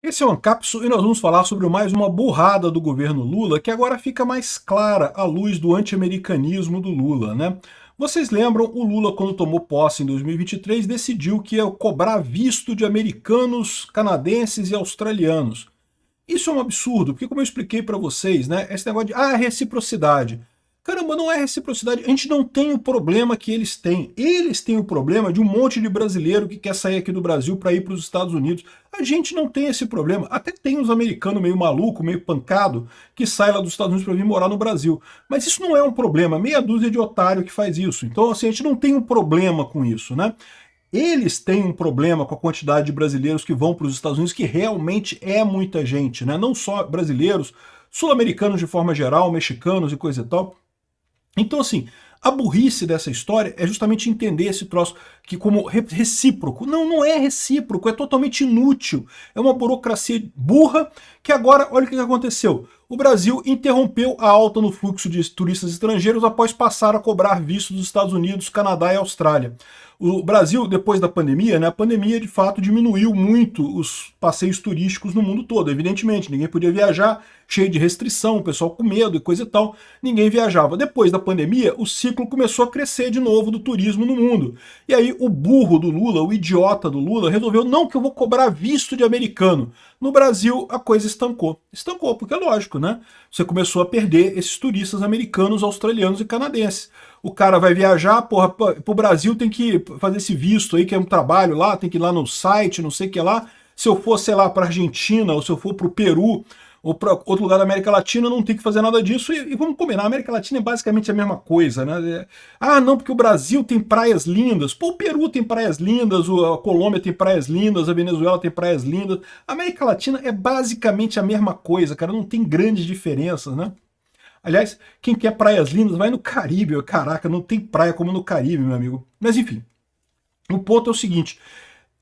Esse é o Ancapsu e nós vamos falar sobre mais uma burrada do governo Lula que agora fica mais clara à luz do anti-americanismo do Lula, né? Vocês lembram, o Lula, quando tomou posse em 2023, decidiu que ia cobrar visto de americanos, canadenses e australianos. Isso é um absurdo, porque como eu expliquei para vocês, né, esse negócio de reciprocidade. Caramba, não é reciprocidade. A gente não tem o problema que eles têm. Eles têm o problema de um monte de brasileiro que quer sair aqui do Brasil para ir para os Estados Unidos. A gente não tem esse problema. Até tem uns americanos meio maluco, meio pancado, que saem lá dos Estados Unidos para vir morar no Brasil. Mas isso não é um problema. Meia dúzia de otário que faz isso. Então, assim, a gente não tem um problema com isso, né? Eles têm um problema com a quantidade de brasileiros que vão para os Estados Unidos, que realmente é muita gente, né? Não só brasileiros, sul-americanos de forma geral, mexicanos e coisa e tal. Então, assim, a burrice dessa história é justamente entender esse troço que como recíproco. Não, não é recíproco, é totalmente inútil. É uma burocracia burra que agora, olha o que aconteceu. O Brasil interrompeu a alta no fluxo de turistas estrangeiros após passar a cobrar visto dos Estados Unidos, Canadá e Austrália. O Brasil, depois da pandemia, né, a pandemia de fato diminuiu muito os passeios turísticos no mundo todo, evidentemente. Ninguém podia viajar, cheio de restrição, o pessoal com medo e coisa e tal, ninguém viajava. Depois da pandemia, o ciclo começou a crescer de novo do turismo no mundo. E aí o burro do Lula, o idiota do Lula, resolveu, não, que eu vou cobrar visto de americano. No Brasil, a coisa estancou. Estancou, porque é lógico, né? Você começou a perder esses turistas americanos, australianos e canadenses. O cara vai viajar, porra, pro Brasil tem que fazer esse visto aí, que é um trabalho lá, tem que ir lá no site, não sei o que lá. Se eu for, sei lá, pra Argentina, ou se eu for pro Peru, ou para outro lugar da América Latina, não tem que fazer nada disso. E vamos combinar, a América Latina é basicamente a mesma coisa, né? Ah, não, porque o Brasil tem praias lindas. Pô, o Peru tem praias lindas, a Colômbia tem praias lindas, a Venezuela tem praias lindas. A América Latina é basicamente a mesma coisa, cara, não tem grandes diferenças, né? Aliás, quem quer praias lindas vai no Caribe. Caraca, não tem praia como no Caribe, meu amigo. Mas enfim, o ponto é o seguinte,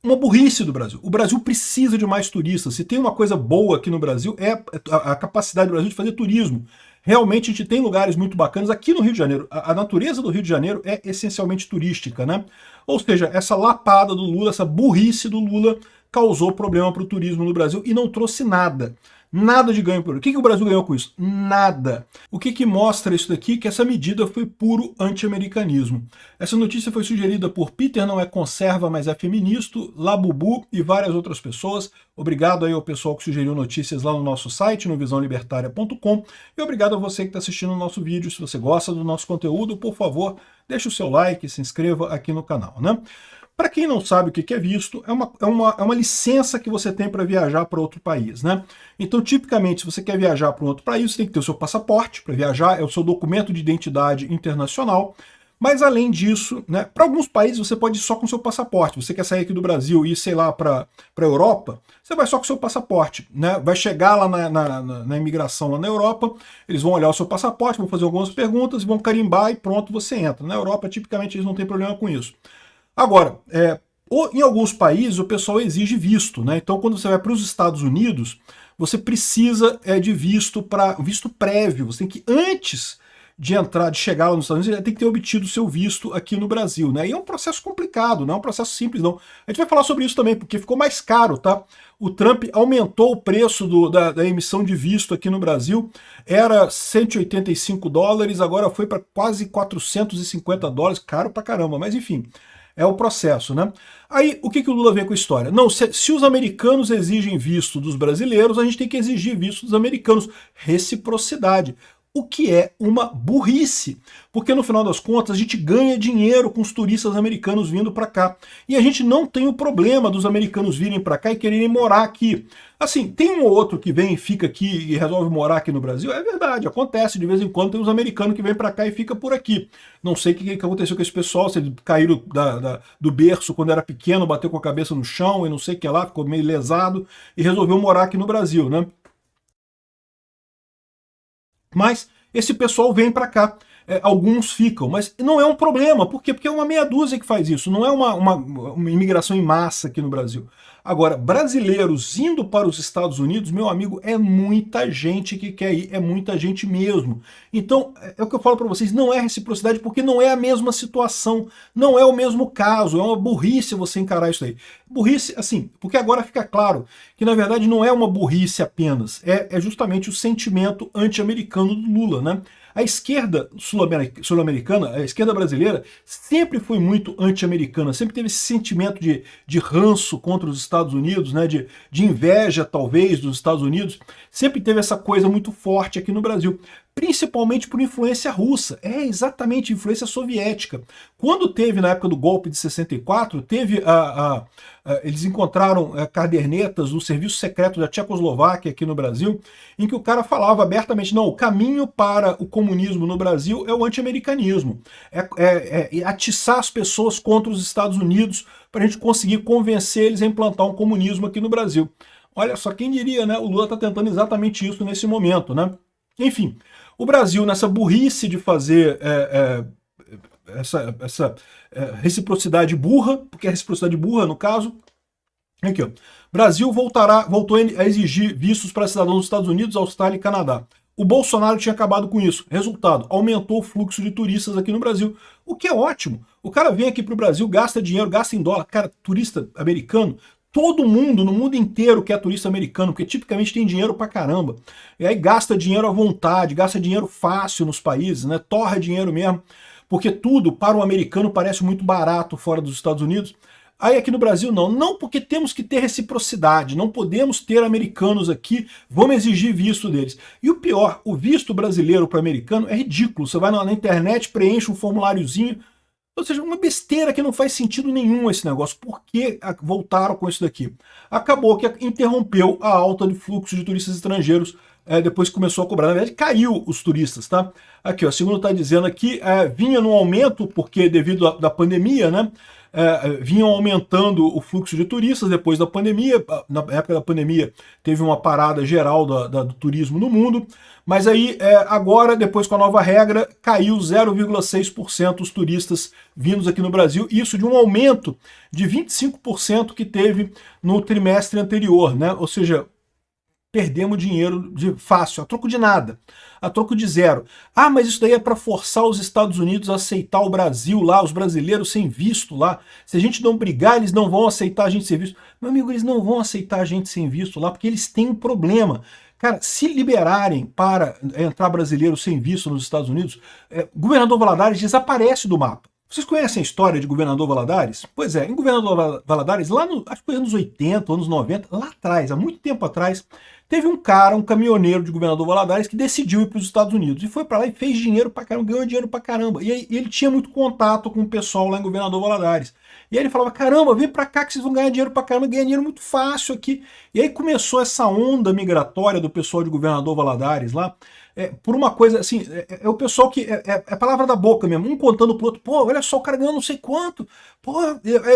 uma burrice do Brasil. O Brasil precisa de mais turistas. Se tem uma coisa boa aqui no Brasil é a capacidade do Brasil de fazer turismo. Realmente a gente tem lugares muito bacanas aqui no Rio de Janeiro. A natureza do Rio de Janeiro é essencialmente turística, né? Ou seja, essa lapada do Lula, essa burrice do Lula causou problema para o turismo no Brasil e não trouxe nada. Nada de ganho por. O que o Brasil ganhou com isso? Nada. O que mostra isso daqui? Que essa medida foi puro anti-americanismo. Essa notícia foi sugerida por Peter Não É Conserva, Mas É Feministo, Labubu e várias outras pessoas. Obrigado aí ao pessoal que sugeriu notícias lá no nosso site, no visãolibertaria.com. E obrigado a você que está assistindo o nosso vídeo. Se você gosta do nosso conteúdo, por favor, deixe o seu like e se inscreva aqui no canal, né? Para quem não sabe o que é visto, é uma licença que você tem para viajar para outro país, né? Então, tipicamente, se você quer viajar para um outro país, você tem que ter o seu passaporte para viajar, é o seu documento de identidade internacional. Mas, além disso, né, para alguns países você pode ir só com o seu passaporte. Você quer sair aqui do Brasil e ir, sei lá, para a Europa, você vai só com o seu passaporte, né? Vai chegar lá na imigração lá na Europa, eles vão olhar o seu passaporte, vão fazer algumas perguntas, vão carimbar e pronto, você entra. Na Europa, tipicamente, eles não têm problema com isso. Agora, em alguns países o pessoal exige visto, né? Então quando você vai para os Estados Unidos, você precisa de visto visto prévio. Você tem que, antes de entrar, de chegar lá nos Estados Unidos, tem que ter obtido o seu visto aqui no Brasil, né? E é um processo complicado, não é um processo simples, não. A gente vai falar sobre isso também, porque ficou mais caro, tá? O Trump aumentou o preço da emissão de visto aqui no Brasil, era 185 dólares, agora foi para quase 450 dólares, caro pra caramba, mas enfim. É o processo, né? Aí, o que o Lula vê com a história? Não, se os americanos exigem visto dos brasileiros, a gente tem que exigir visto dos americanos. Reciprocidade. O que é uma burrice, porque no final das contas a gente ganha dinheiro com os turistas americanos vindo para cá. E a gente não tem o problema dos americanos virem para cá e quererem morar aqui. Assim, tem um ou outro que vem e fica aqui e resolve morar aqui no Brasil, é verdade, acontece, de vez em quando tem uns americanos que vêm para cá e fica por aqui. Não sei o que aconteceu com esse pessoal, se eles caíram do berço quando era pequeno, bateu com a cabeça no chão e não sei o que lá, ficou meio lesado e resolveu morar aqui no Brasil, né? Mas esse pessoal vem para cá. Alguns ficam, mas não é um problema. Por quê? Porque é uma meia dúzia que faz isso, não é uma imigração em massa aqui no Brasil. Agora, brasileiros indo para os Estados Unidos, meu amigo, é muita gente que quer ir, é muita gente mesmo. Então, é o que eu falo para vocês, não é reciprocidade porque não é a mesma situação, não é o mesmo caso, é uma burrice você encarar isso aí. Burrice, assim, porque agora fica claro que na verdade não é uma burrice apenas, é justamente o sentimento anti-americano do Lula, né? A esquerda sul-americana, a esquerda brasileira, sempre foi muito anti-americana, sempre teve esse sentimento de ranço contra os Estados Unidos, né, de inveja, talvez, dos Estados Unidos, sempre teve essa coisa muito forte aqui no Brasil, principalmente por influência russa, exatamente, influência soviética. Quando teve, na época do golpe de 64, teve eles encontraram cadernetas do serviço secreto da Tchecoslováquia aqui no Brasil, em que o cara falava abertamente, não, o caminho para o comunismo no Brasil é o anti-americanismo, é atiçar as pessoas contra os Estados Unidos para a gente conseguir convencer eles a implantar um comunismo aqui no Brasil. Olha só, quem diria, né? O Lula está tentando exatamente isso nesse momento, né? Enfim, o Brasil, nessa burrice de fazer essa reciprocidade burra, porque é reciprocidade burra no caso, aqui ó, Brasil voltou a exigir vistos para cidadãos dos Estados Unidos, Austrália e Canadá. O Bolsonaro tinha acabado com isso. Resultado, aumentou o fluxo de turistas aqui no Brasil, o que é ótimo. O cara vem aqui para o Brasil, gasta dinheiro, gasta em dólar. Cara, turista americano, todo mundo, no mundo inteiro quer turista americano, porque tipicamente tem dinheiro pra caramba. E aí gasta dinheiro à vontade, gasta dinheiro fácil nos países, né? Torra dinheiro mesmo, porque tudo para o americano parece muito barato fora dos Estados Unidos. Aí aqui no Brasil não porque temos que ter reciprocidade, não podemos ter americanos aqui, vamos exigir visto deles. E o pior, o visto brasileiro para americano é ridículo, você vai na internet, preenche um formuláriozinho, ou seja, uma besteira que não faz sentido nenhum esse negócio. Por que voltaram com isso daqui? Acabou que interrompeu a alta de fluxo de turistas estrangeiros depois que começou a cobrar. Na verdade, caiu os turistas, tá? Aqui, ó, segundo está dizendo aqui, vinha no aumento, porque devido à pandemia, né? Vinham aumentando o fluxo de turistas depois da pandemia. Na época da pandemia teve uma parada geral do turismo no mundo, mas aí agora, depois com a nova regra, caiu 0,6% os turistas vindos aqui no Brasil, isso de um aumento de 25% que teve no trimestre anterior, né? Ou seja, perdemos dinheiro fácil, a troco de nada, a troco de zero. Ah, mas isso daí é para forçar os Estados Unidos a aceitar o Brasil lá, os brasileiros sem visto lá. Se a gente não brigar, eles não vão aceitar a gente sem visto. Meu amigo, eles não vão aceitar a gente sem visto lá, porque eles têm um problema. Cara, se liberarem para entrar brasileiros sem visto nos Estados Unidos, governador Valadares desaparece do mapa. Vocês conhecem a história de Governador Valadares? Pois é, em Governador Valadares, lá acho que foi anos 80, anos 90, lá atrás, há muito tempo atrás, teve um cara, um caminhoneiro de Governador Valadares que decidiu ir para os Estados Unidos e foi para lá e fez dinheiro pra caramba, ganhou dinheiro pra caramba. E ele tinha muito contato com o pessoal lá em Governador Valadares. E aí ele falava, caramba, vem pra cá que vocês vão ganhar dinheiro pra caramba, ganhar dinheiro muito fácil aqui. E aí começou essa onda migratória do pessoal de Governador Valadares lá, por uma coisa assim, o pessoal que, palavra da boca mesmo, um contando pro outro, pô, olha só, o cara ganhou não sei quanto, pô,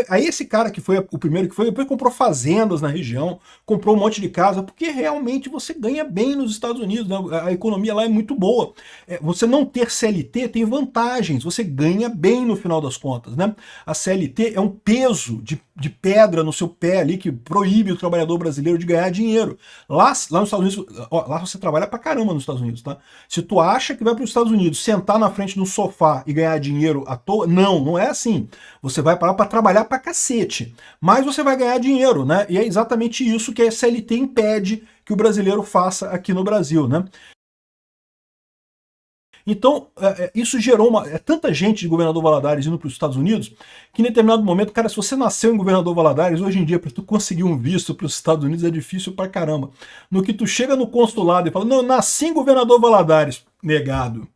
aí esse cara que foi o primeiro que foi, depois comprou fazendas na região, comprou um monte de casa, porque realmente você ganha bem nos Estados Unidos, né? A economia lá é muito boa, você não ter CLT tem vantagens, você ganha bem no final das contas, né? A CLT é um peso de pedra no seu pé ali que proíbe o trabalhador brasileiro de ganhar dinheiro. Lá nos Estados Unidos, lá você trabalha pra caramba nos Estados Unidos, tá? Se tu acha que vai para os Estados Unidos sentar na frente do sofá e ganhar dinheiro à toa, não é assim. Você vai para lá para trabalhar pra cacete, mas você vai ganhar dinheiro, né? E é exatamente isso que a CLT impede que o brasileiro faça aqui no Brasil, né? Então, isso gerou tanta gente de Governador Valadares indo para os Estados Unidos, que em determinado momento, cara, se você nasceu em Governador Valadares, hoje em dia, para tu conseguir um visto para os Estados Unidos é difícil pra caramba. No que tu chega no consulado e fala, não, eu nasci em Governador Valadares, negado.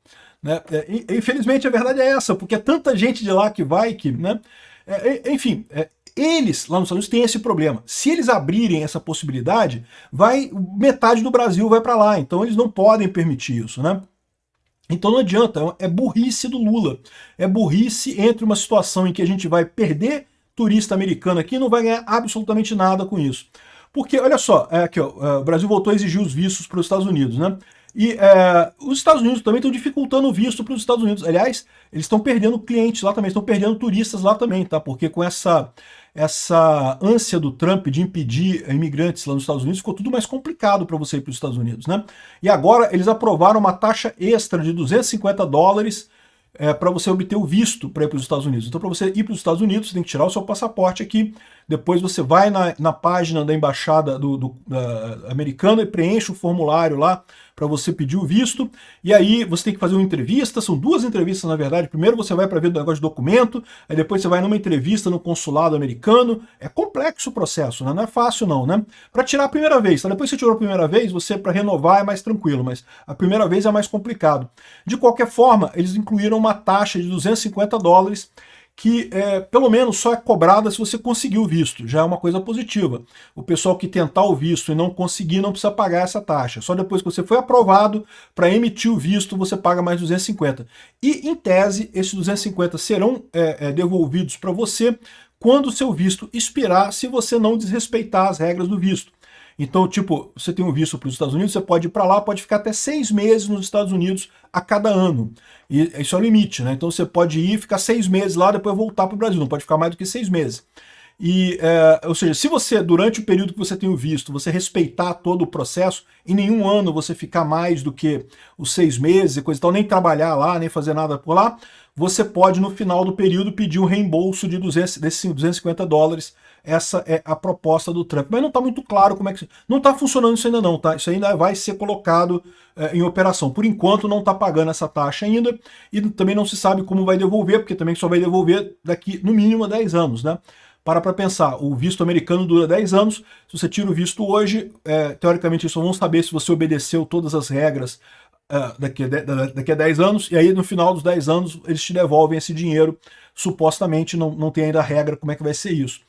Né? Infelizmente, a verdade é essa, porque é tanta gente de lá que vai, que, né? Enfim, eles, lá nos Estados Unidos, têm esse problema. Se eles abrirem essa possibilidade, metade do Brasil vai para lá, então eles não podem permitir isso, né? Então não adianta, é burrice do Lula. É burrice entre uma situação em que a gente vai perder turista americano aqui e não vai ganhar absolutamente nada com isso. Porque, olha só, aqui, ó, o Brasil voltou a exigir os vistos para os Estados Unidos, né? E os Estados Unidos também estão dificultando o visto para os Estados Unidos. Aliás, eles estão perdendo clientes lá também, estão perdendo turistas lá também, tá? Porque com essa ânsia do Trump de impedir imigrantes lá nos Estados Unidos, ficou tudo mais complicado para você ir para os Estados Unidos, né? E agora eles aprovaram uma taxa extra de $250 para você obter o visto para ir para os Estados Unidos. Então, para você ir para os Estados Unidos, você tem que tirar o seu passaporte aqui, depois você vai na página da embaixada americana e preenche o formulário lá para você pedir o visto, e aí você tem que fazer uma entrevista, são 2 entrevistas na verdade. Primeiro você vai para ver o negócio de documento, aí depois você vai numa entrevista no consulado americano. É complexo o processo, né? Não é fácil não, né? Para tirar a primeira vez, tá? Depois que você tirou a primeira vez, você para renovar é mais tranquilo, mas a primeira vez é mais complicado. De qualquer forma, eles incluíram uma taxa de $250 que pelo menos só é cobrada se você conseguir o visto, já é uma coisa positiva. O pessoal que tentar o visto e não conseguir não precisa pagar essa taxa, só depois que você foi aprovado para emitir o visto você paga mais 250. E em tese esses 250 serão devolvidos para você quando o seu visto expirar, se você não desrespeitar as regras do visto. Então, tipo, você tem um visto para os Estados Unidos, você pode ir para lá, pode ficar até 6 meses nos Estados Unidos a cada ano. E isso é o limite, né? Então você pode ir, ficar 6 meses lá, depois voltar para o Brasil, não pode ficar mais do que 6 meses. E, ou seja, se você, durante o período que você tem o visto, você respeitar todo o processo, em nenhum ano você ficar mais do que os 6 meses e coisa e tal, nem trabalhar lá, nem fazer nada por lá, você pode, no final do período, pedir um reembolso de desses $250. Essa é a proposta do Trump. Mas não está muito claro como é que... Não está funcionando isso ainda não, tá? Isso ainda vai ser colocado em operação. Por enquanto não está pagando essa taxa ainda, e também não se sabe como vai devolver, porque também só vai devolver daqui, no mínimo, 10 anos, né? Para pensar, o visto americano dura 10 anos, se você tira o visto hoje, teoricamente eles só vão saber se você obedeceu todas as regras daqui a 10 anos, e aí no final dos 10 anos eles te devolvem esse dinheiro, supostamente não tem ainda a regra como é que vai ser isso.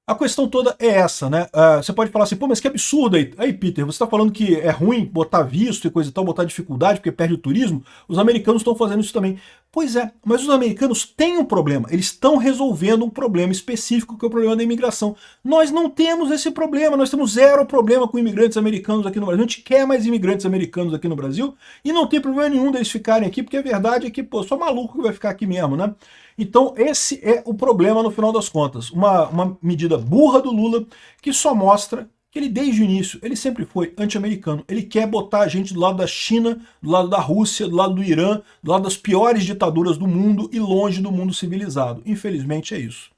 A questão toda é essa, né? Você pode falar assim, pô, mas que absurdo aí. Aí, Peter, você está falando que é ruim botar visto e coisa e tal, botar dificuldade porque perde o turismo? Os americanos estão fazendo isso também. Pois é, mas os americanos têm um problema. Eles estão resolvendo um problema específico, que é o problema da imigração. Nós não temos esse problema, nós temos 0 problema com imigrantes americanos aqui no Brasil. A gente quer mais imigrantes americanos aqui no Brasil e não tem problema nenhum deles ficarem aqui, porque a verdade é que, pô, só maluco que vai ficar aqui mesmo, né? Então esse é o problema no final das contas. Uma medida burra do Lula que só mostra que ele desde o início, ele sempre foi anti-americano. Ele quer botar a gente do lado da China, do lado da Rússia, do lado do Irã, do lado das piores ditaduras do mundo e longe do mundo civilizado. Infelizmente é isso.